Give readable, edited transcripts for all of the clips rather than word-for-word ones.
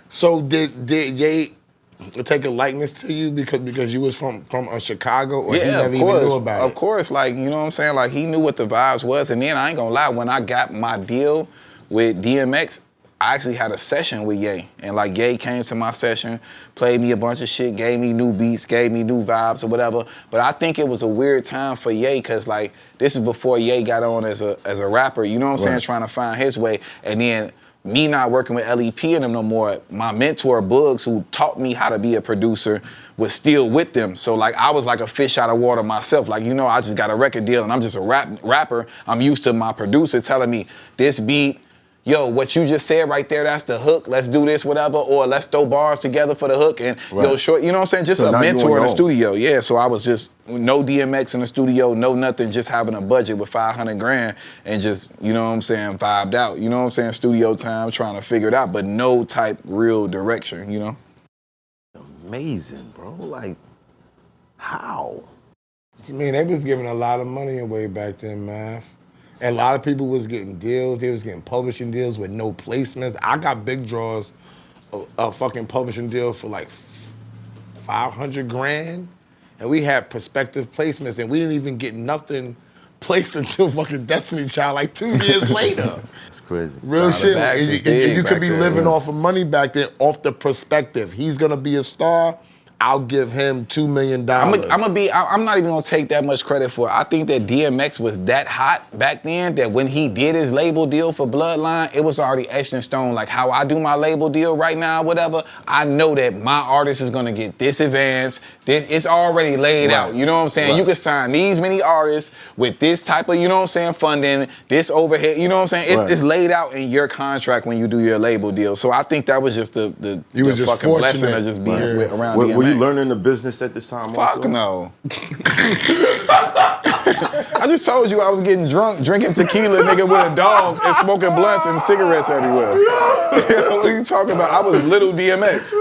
So did Ye take a likeness to you because you was from Chicago, or he never even knew about it? Of course, like, you know what I'm saying? Like, he knew what the vibes was. And then I ain't gonna lie, when I got my deal with DMX, I actually had a session with Ye. And like, Ye came to my session, played me a bunch of shit, gave me new beats, gave me new vibes or whatever. But I think it was a weird time for Ye, cause like, this is before Ye got on as a rapper, you know what I'm saying? Trying to find his way. And then me not working with LEP and them no more, my mentor, Bugs, who taught me how to be a producer, was still with them. So like, I was like a fish out of water myself. Like, you know, I just got a record deal and I'm just a rapper. I'm used to my producer telling me, this beat, yo, what you just said right there, that's the hook, let's do this, whatever, or let's throw bars together for the hook, and yo, short, you know what I'm saying? Just so a mentor in the studio, yeah. So I was just, no DMX in the studio, no nothing, just having a budget with 500 grand and just, you know what I'm saying, vibed out, you know what I'm saying? Studio time, trying to figure it out, but no type real direction, you know? Amazing, bro, like, how? I mean, they was giving a lot of money away back then, man. And a lot of people was getting deals. They was getting publishing deals with no placements. I got big draws, a fucking publishing deal for like 500 grand. And we had prospective placements, and we didn't even get nothing placed until fucking Destiny Child like 2 years later. It's crazy. Real shit. And you could be living off of money back then, off the perspective. He's gonna be a star. I'll give him $2 million. I'm not even gonna take that much credit for it. I think that DMX was that hot back then that when he did his label deal for Bloodline, it was already etched in stone. Like how I do my label deal right now, whatever, I know that my artist is gonna get this advance, it's already laid out. You know what I'm saying? You can sign these many artists with this type of, you know what I'm saying, funding, this overhead, you know what I'm saying? It's laid out in your contract when you do your label deal. So I think that was just the fucking blessing of just being around DMX. Were you learning the business at this time? Fuck also? No. I just told you I was getting drunk, drinking tequila, nigga, with a dog and smoking blunts and cigarettes everywhere. What are you talking about? I was little DMX.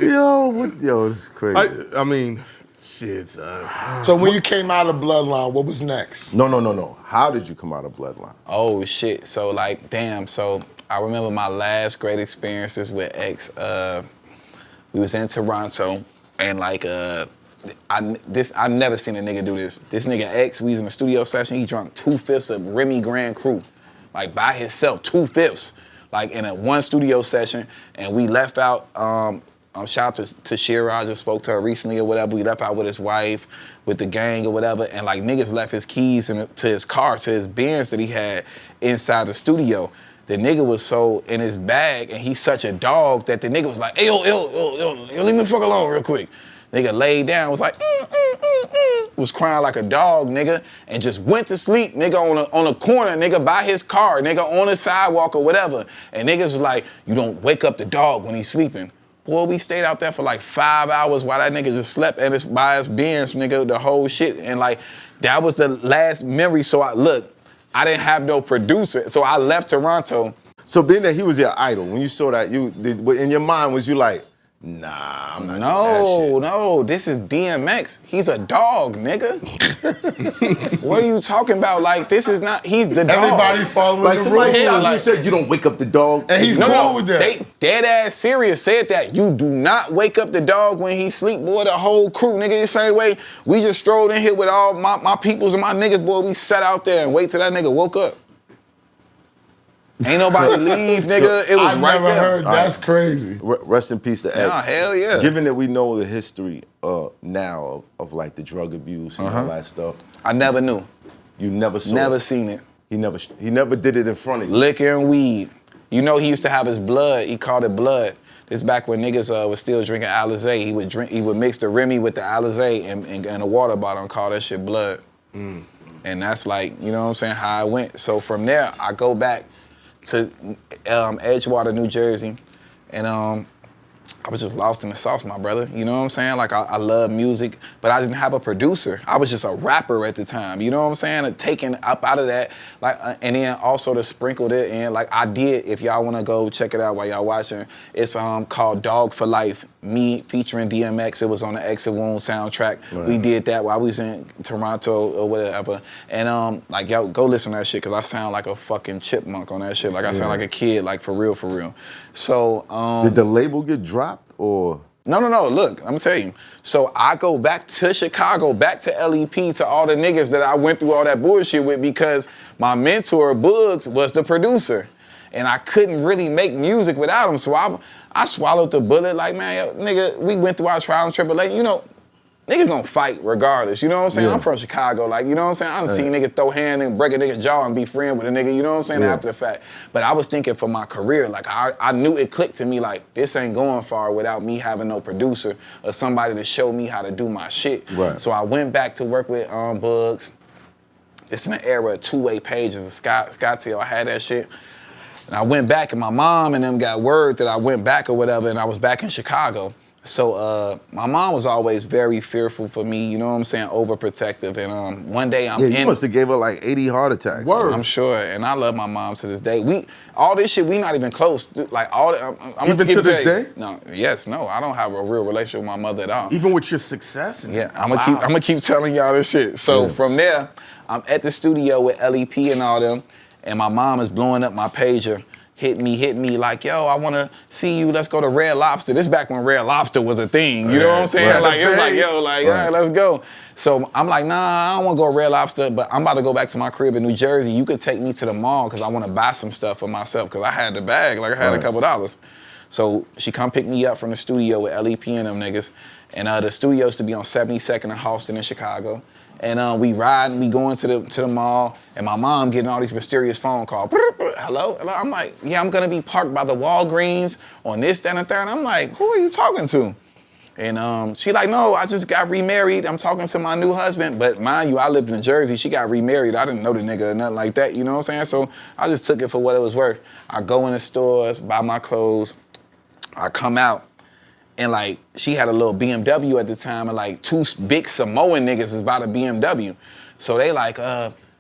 Yo, this is crazy. I mean, shit. So when you came out of Bloodline, what was next? No. How did you come out of Bloodline? Oh, shit. So, like, damn. So I remember my last great experiences with X. We was in Toronto. And like, I've never seen a nigga do this. This nigga X, we was in a studio session, he drunk 2/5 of Remy Grand Cru, like by himself, 2/5, like in a one studio session. And we left out, shout out to Shira, I just spoke to her recently or whatever. We left out with his wife, with the gang or whatever. And like niggas left his keys to his car, to his Benz that he had inside the studio. The nigga was so in his bag, and he's such a dog that the nigga was like, hey, yo, leave me the fuck alone real quick. Nigga laid down, was like, was crying like a dog, nigga, and just went to sleep, nigga, on a corner, nigga, by his car, nigga, on the sidewalk or whatever. And niggas was like, you don't wake up the dog when he's sleeping. Boy, we stayed out there for like 5 hours while that nigga just slept by his Benz, nigga, the whole shit. And like, that was the last memory. So I didn't have no producer, so I left Toronto. So being that he was your idol, when you saw that, in your mind, was you like, nah, I'm not doing that shit? No, this is DMX. He's a dog, nigga. What are you talking about? Like, this is not, he's the dog. Everybody's following like the somebody rules. Like, you said you don't wake up the dog. And he's cool with that. They dead ass serious said that. You do not wake up the dog when he sleep, boy, the whole crew, nigga, the same way. We just strolled in here with all my peoples and my niggas, boy, we sat out there and wait till that nigga woke up. Ain't nobody leave, nigga. It was I right never there. heard. That's crazy. Rest in peace to X. Nah, hell yeah. Given that we know the history now of like the drug abuse and all that stuff. I never knew. You never saw Never it. seen it. He never did it in front of you. Liquor and weed. You know he used to have his blood. He called it blood. This back when niggas was still drinking Alizé. He would mix the Remy with the Alizé and a water bottle and call that shit blood. And that's like, you know what I'm saying, how I went. So from there, I go back to Edgewater, New Jersey, and I was just lost in the sauce, my brother. You know what I'm saying? Like, I love music, but I didn't have a producer. I was just a rapper at the time. You know what I'm saying? And taking up out of that, like, and then also to sprinkle it in, like I did. If y'all want to go check it out while y'all watching, it's called Dog for Life. Me featuring DMX. It was on the Exit Wound soundtrack. Right. We did that while we was in Toronto or whatever. And like, y'all go listen to that shit, cause I sound like a fucking chipmunk on that shit. Like I sound like a kid, like for real, for real. So did the label get dropped or? No. Look, I'm gonna tell you. So I go back to Chicago, back to LEP, to all the niggas that I went through all that bullshit with, because my mentor, Bugs, was the producer. And I couldn't really make music without him. So I swallowed the bullet like, man, yo, nigga, we went through our trial and tribulation. You know, niggas gonna fight regardless. You know what I'm saying? Yeah. I'm from Chicago. Like, you know what I'm saying? I done seen niggas throw hand and break a nigga jaw and be friend with a nigga, you know what I'm saying, after the fact. But I was thinking for my career, like, I knew it clicked to me, like, this ain't going far without me having no producer or somebody to show me how to do my shit. Right. So I went back to work with Bugs. It's in the era of two-way pages. Scottsdale, I had that shit. And I went back, and my mom and them got word that I went back or whatever, and I was back in Chicago. So my mom was always very fearful for me, you know what I'm saying, overprotective. And one day you must have gave her like 80 heart attacks. Word. I'm sure, and I love my mom to this day. All this shit, we not even close. Like all, even to this day? No, I don't have a real relationship with my mother at all. Even with your success? Yeah, I'm gonna keep telling y'all this shit. So from there, I'm at the studio with LEP and all them, and my mom is blowing up my pager. Hit me like, yo, I wanna see you, let's go to Red Lobster. This back when Red Lobster was a thing, you know what I'm saying? Right. Like, it was like, yo, like, all right, let's go. So I'm like, nah, I don't wanna go to Red Lobster, but I'm about to go back to my crib in New Jersey. You could take me to the mall, cause I wanna buy some stuff for myself, cause I had the bag, like I had a couple dollars. So she come pick me up from the studio with LEP and them niggas, and the studio used to be on 72nd and Halston in Chicago. And we ride and we going to the mall, and my mom getting all these mysterious phone calls. Hello? I'm like, yeah, I'm gonna be parked by the Walgreens on this, that, and the third. And I'm like, who are you talking to? And she like, no, I just got remarried. I'm talking to my new husband. But mind you, I lived in Jersey. She got remarried. I didn't know the nigga or nothing like that, you know what I'm saying? So I just took it for what it was worth. I go in the stores, buy my clothes, I come out. And like, she had a little BMW at the time, and like two big Samoan niggas is about a BMW. So they like,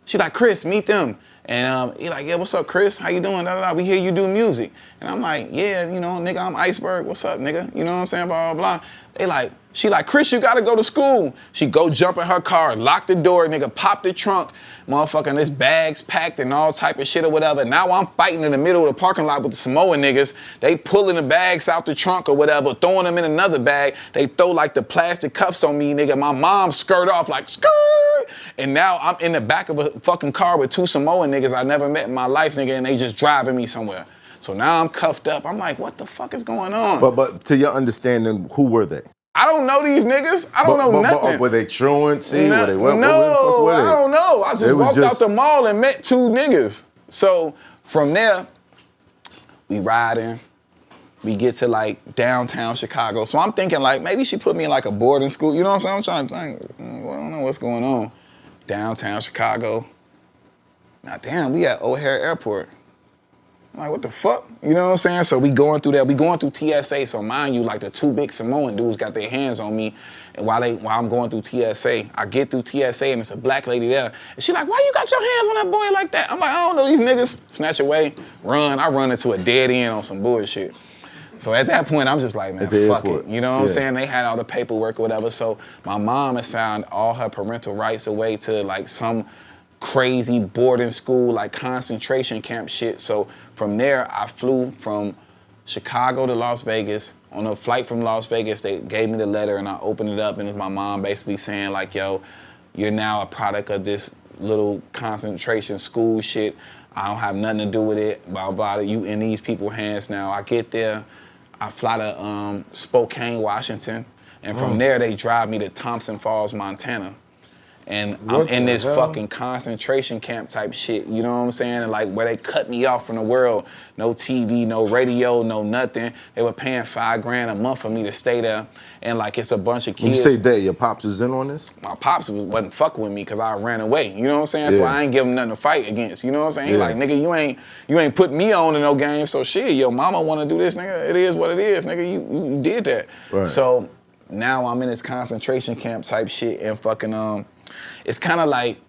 she like, Chris, meet them. And he like, yeah, what's up, Chris? How you doing? Da, da, da. We hear you do music. And I'm like, yeah, you know, nigga, I'm Iceberg. What's up, nigga? You know what I'm saying? Blah, blah, blah. They like, she like, Chris, you gotta go to school. She go jump in her car, lock the door, nigga, pop the trunk. Motherfucking this bag's packed and all type of shit or whatever. Now I'm fighting in the middle of the parking lot with the Samoan niggas. They pulling the bags out the trunk or whatever, throwing them in another bag. They throw like the plastic cuffs on me, nigga. My mom skirt off like, skirt. And now I'm in the back of a fucking car with two Samoan niggas I never met in my life, nigga, and they just driving me somewhere. So now I'm cuffed up. I'm like, what the fuck is going on? But to your understanding, who were they? I don't know these niggas. I don't know nothing. Were they truancy? No, were they what? No, I don't know. I just walked out the mall and met two niggas. So from there, we riding. We get to like downtown Chicago. So I'm thinking like, maybe she put me in like a boarding school. You know what I'm saying? I'm trying to think, I don't know what's going on. Downtown Chicago. Now damn, we at O'Hare Airport. I'm like, what the fuck? You know what I'm saying? So we going through that. We going through TSA. So mind you, like the two big Samoan dudes got their hands on me. And while I'm going through TSA, I get through TSA and it's a black lady there. And she like, why you got your hands on that boy like that? I'm like, I don't know these niggas. Snatch away, run. I run into a dead end on some bullshit. So at that point, I'm just like, man, fuck it. You know what I'm saying? They had all the paperwork or whatever. So my mom assigned all her parental rights away to like some crazy boarding school, like concentration camp shit. So from there, I flew from Chicago to Las Vegas. On a flight from Las Vegas, they gave me the letter and I opened it up and it was my mom basically saying like, yo, you're now a product of this little concentration school shit. I don't have nothing to do with it, blah, blah, you in these people's hands now. I get there, I fly to Spokane, Washington. And from there, they drive me to Thompson Falls, Montana. and What I'm in the this hell? fucking concentration camp type shit, you know what I'm saying? And like where they cut me off from the world, no TV, no radio, no nothing. They were paying $5,000 a month for me to stay there, and like it's a bunch of kids. When you say that, your pops was in on this? My pops wasn't fucking with me because I ran away. You know what I'm saying? Yeah. So I ain't give him nothing to fight against. You know what I'm saying? He Yeah. like, nigga, you ain't put me on in no game. So shit, your mama want to do this, nigga. It is what it is, nigga. You did that. Right. So now I'm in this concentration camp type shit, and fucking it's kind of like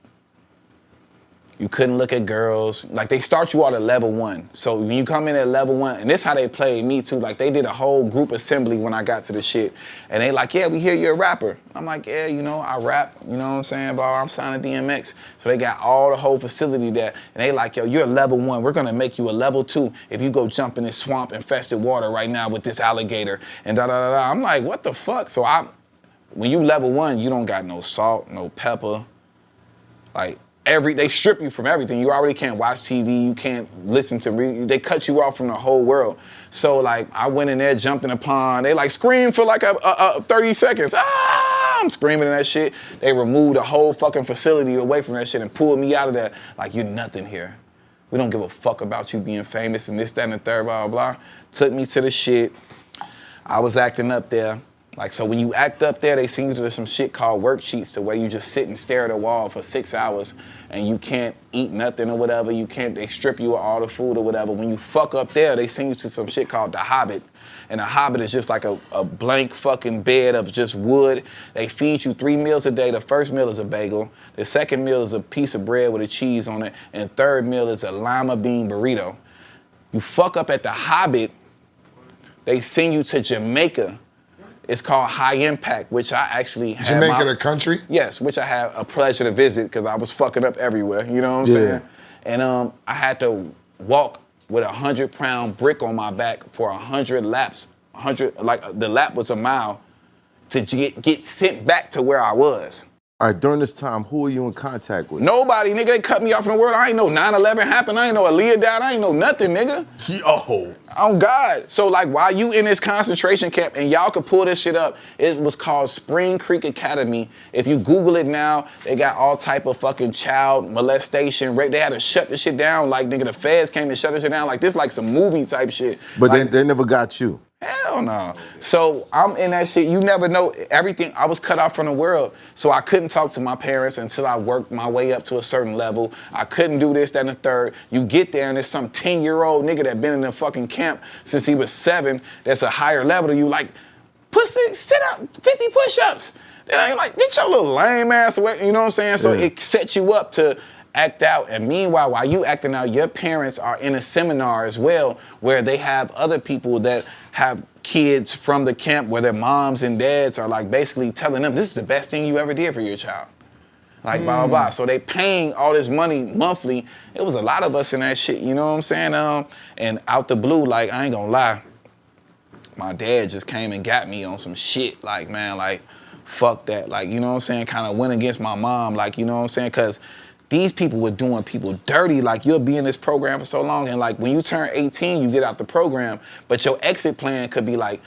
you couldn't look at girls. Like they start you out at level 1. So when you come in at level 1, and this how they played me too. Like they did a whole group assembly when I got to the shit. And they like, yeah, we hear you're a rapper. I'm like, yeah, you know, I rap, you know what I'm saying? But I'm signing DMX. So they got all the whole facility there. And they like, yo, you're a level 1. We're gonna make you a level 2 if you go jump in this swamp infested water right now with this alligator. And da da da da. I'm like, what the fuck? So when you level 1, you don't got no salt, no pepper. Like, they strip you from everything. You already can't watch TV. You can't listen to they cut you off from the whole world. So like I went in there, jumped in the pond. They like screamed for like a 30 seconds. Ah! I'm screaming in that shit. They removed the whole fucking facility away from that shit and pulled me out of there. Like, you're nothing here. We don't give a fuck about you being famous and this, that, and the third, blah, blah, blah. Took me to the shit. I was acting up there. Like, so when you act up there, they send you to some shit called worksheets to where you just sit and stare at a wall for 6 hours and you can't eat nothing or whatever. They strip you of all the food or whatever. When you fuck up there, they send you to some shit called the Hobbit. And the Hobbit is just like a blank fucking bed of just wood. They feed you 3 meals a day. The first meal is a bagel. The second meal is a piece of bread with a cheese on it. And the third meal is a lima bean burrito. You fuck up at the Hobbit, they send you to Jamaica. It's called High Impact, which I actually had Jamaica, the country? Yes, which I had a pleasure to visit because I was fucking up everywhere, you know what I'm saying? And I had to walk with a 100-pound brick on my back for 100 laps. The lap was a mile to get sent back to where I was. All right, during this time, who are you in contact with? Nobody, nigga. They cut me off from the world. I ain't know 9/11 happened. I ain't know Aaliyah died. I ain't know nothing, nigga. Yo. On God. So like while you in this concentration camp, and y'all could pull this shit up, it was called Spring Creek Academy. If you Google it now, they got all type of fucking child molestation, rape. They had to shut the shit down. Like, nigga, the feds came and shut this shit down. Like, this like some movie type shit. But like, they never got you. Hell no. So I'm in that shit. You never know everything. I was cut off from the world. So I couldn't talk to my parents until I worked my way up to a certain level. I couldn't do this, that, and the third. You get there and there's some 10-year-old nigga that been in the fucking camp since he was 7 that's a higher level than you. Like, pussy, sit up, 50 push-ups. Then I like, get your little lame ass away. You know what I'm saying? So it sets you up to act out. And meanwhile, while you acting out, your parents are in a seminar as well where they have other people that have kids from the camp where their moms and dads are like basically telling them this is the best thing you ever did for your child. Like blah, blah, blah. So they paying all this money monthly. It was a lot of us in that shit, you know what I'm saying? And out the blue, like, I ain't gonna lie, my dad just came and got me on some shit. Like, man, like, fuck that. Like, you know what I'm saying? Kind of went against my mom, like, you know what I'm saying? Because these people were doing people dirty. Like, you'll be in this program for so long, and like when you turn 18, you get out the program, but your exit plan could be like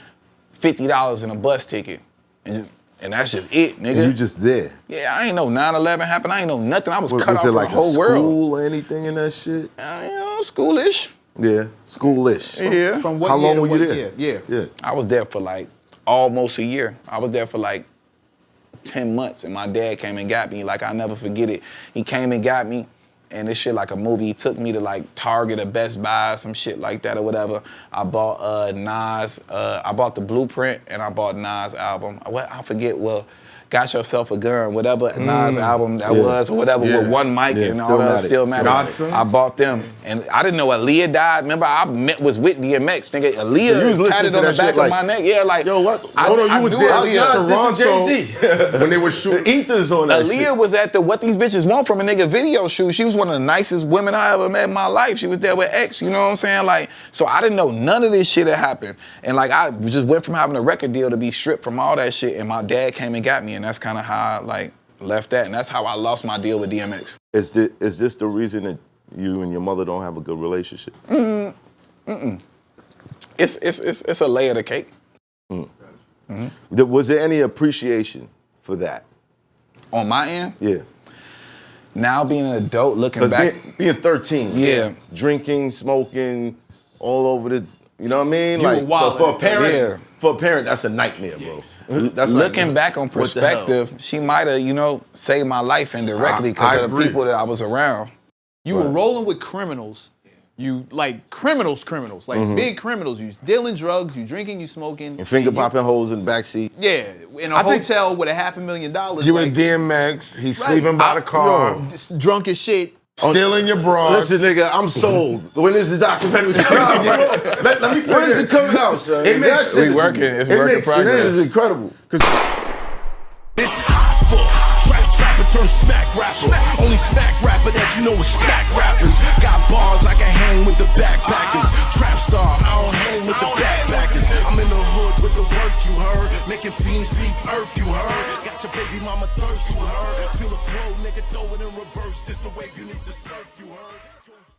$50 in a bus ticket. And that's just it, nigga. And you just there. Yeah, I ain't know 9/11 happened. I ain't know nothing. I was cut off it from like the whole world. School or anything in that shit? You know, schoolish. Yeah, schoolish. Yeah. From what How year long to were what you there? year? Yeah. I was there for like almost a year. I was there for like 10 months, and my dad came and got me. Like, I'll never forget it. He came and got me, and this shit like a movie. He took me to like Target or Best Buy, some shit like that or whatever. I bought Nas, I bought the Blueprint, and I bought Nas album. I forget, Got Yourself a Gun, whatever Nas album that was, or whatever, with one mic and all that, Still Matter. I bought them, and I didn't know Aaliyah died. Remember, I was with DMX, nigga. Aaliyah tatted on the back of my neck. Yeah, like, yo, what? Hold on, you was there. Nas This is Jay-Z. When they were shooting. The ethers on that shit. Aaliyah was at the What These Bitches Want From a Nigga video shoot. She was one of the nicest women I ever met in my life. She was there with X, you know what I'm saying? Like, so I didn't know none of this shit had happened. And like, I just went from having a record deal to be stripped from all that shit, and my dad came and got me, and that's kind of how I like left that, and that's how I lost my deal with DMX. Is this the reason that you and your mother don't have a good relationship? It's a layer of the cake. Was there any appreciation for that? On my end? Yeah. Now being an adult, looking back. Being 13. Yeah. Drinking, smoking, all over the, you know what I mean? You like, were wild for a at that. parent, for a parent, that's a nightmare, bro. That's Looking like, back on what the hell? perspective, she might have, you know, saved my life indirectly because of the people that I was around. You were rolling with criminals. You like criminals, like big criminals. You dealing drugs, you drinking, you smoking. And finger popping holes in the backseat. Yeah, in a hotel with $500,000. You in DMX, he's sleeping by the car, drunk as shit. stealing your bra. Listen, nigga, I'm sold. When is the documentary coming out? Let me say when is it coming out, son? It makes That shit working. It's it working makes progress. sense. It's incredible. It's hot for trapper turn smack rapper. Only smack rapper that you know is smack rappers. Got bars I can hang with the backpackers. Trap star, I don't hang with the backpackers. I'm in the hood with the work you heard. Making fiends leave earth you heard. Got your baby mama thirst you heard. Feel the flow, nigga, throw it in reverse. This the wave you need to see.